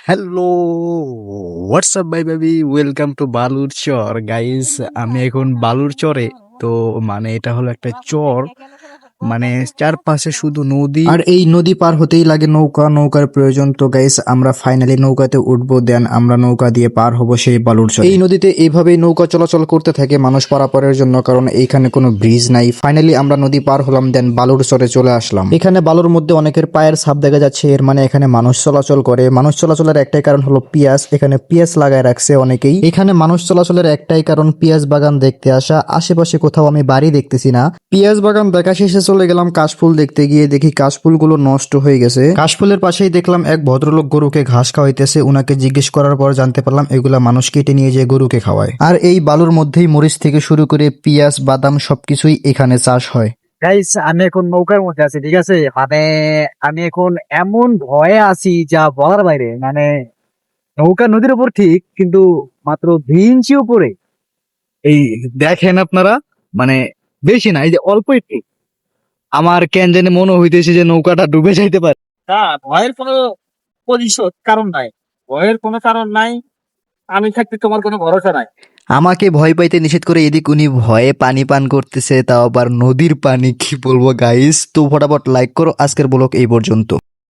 Hello, WhatsApp bye baby, welcome to বালুর চর guys. আমি এখন বালুর চরে। তো মানে এটা হলো একটা চর, মানে চারপাশে শুধু নদী, আর এই নদী পার হতেই লাগে নৌকা, নৌকার প্রয়োজন। তো গাইস আমরা ফাইনালি নৌকাতে উঠবো, দেন আমরা নৌকা দিয়ে পার হব সেই বালুর চর। এই নদীতে এইভাবেই নৌকা চলাচল করতে থাকে মানুষ পারাপারের জন্য, কারণ এইখানে কোনো ব্রিজ নাই। ফাইনালি আমরা নদী পার হলাম, দেন বালুর চরে চলে আসলাম। এখানে বালুর মধ্যে অনেকের পায়ের ছাপ দেখা যাচ্ছে, এর মানে এখানে মানুষ চলাচল করে। মানুষ চলাচলের একটাই কারণ হলো পিয়াজ, এখানে পিয়াজ লাগায় রাখছে অনেকেই। এখানে মানুষ চলাচলের একটাই কারণ পিয়াজ বাগান দেখতে আসা। আশেপাশে কোথাও আমি বাড়ি দেখতেছি না। পিয়াজ বাগান দেখা শেষে চলে গেলাম কাশফুল দেখতে, গিয়ে দেখি কাশফুলগুলো নষ্ট হয়ে গেছে। কাশফুলের পাশেই দেখলাম এক ভদ্রলোক গরুকে ঘাস খাওয়াইতেছে। উনাকে জিজ্ঞেস করার পর জানতে পারলাম এগুলা মানুষ কেটে নিয়ে যেয়ে গরুকে খাওয়ায়। আর এই বালুর মধ্যেই মরিচ থেকে শুরু করে পিয়াজ, বাদাম সবকিছুই এখানে চাষ হয়। গাইস, আমি এখন নৌকার মধ্যে আছি, ঠিক আছে। মানে আমি এখন এমন ভয়ে আছি যা বলার বাইরে। মানে নৌকা নদীর উপর ঠিক, কিন্তু মাত্র 2 ইঞ্চি উপরে। এই দেখেন আপনারা, মানে বেশি না, এই যে অল্প একটু। আমার কেন জানি মনে হইতেছে যে নৌকাটা ডুবে যাইতে পারে। না, ভয়ের কোনো কারণ নাই। ভয়ের কোনো কারণ নাই। আমি থাকতে তোমার কোনো ভরসা নাই। আমাকে ভয় পাইতে নিষেধ করে এদিক উনি ভয়ে পানি পান করতেছে, তাও আবার নদীর পানি। কি বলবো গাইস, তো ফটাফট লাইক করো। আজকের ব্লগ এই পর্যন্ত।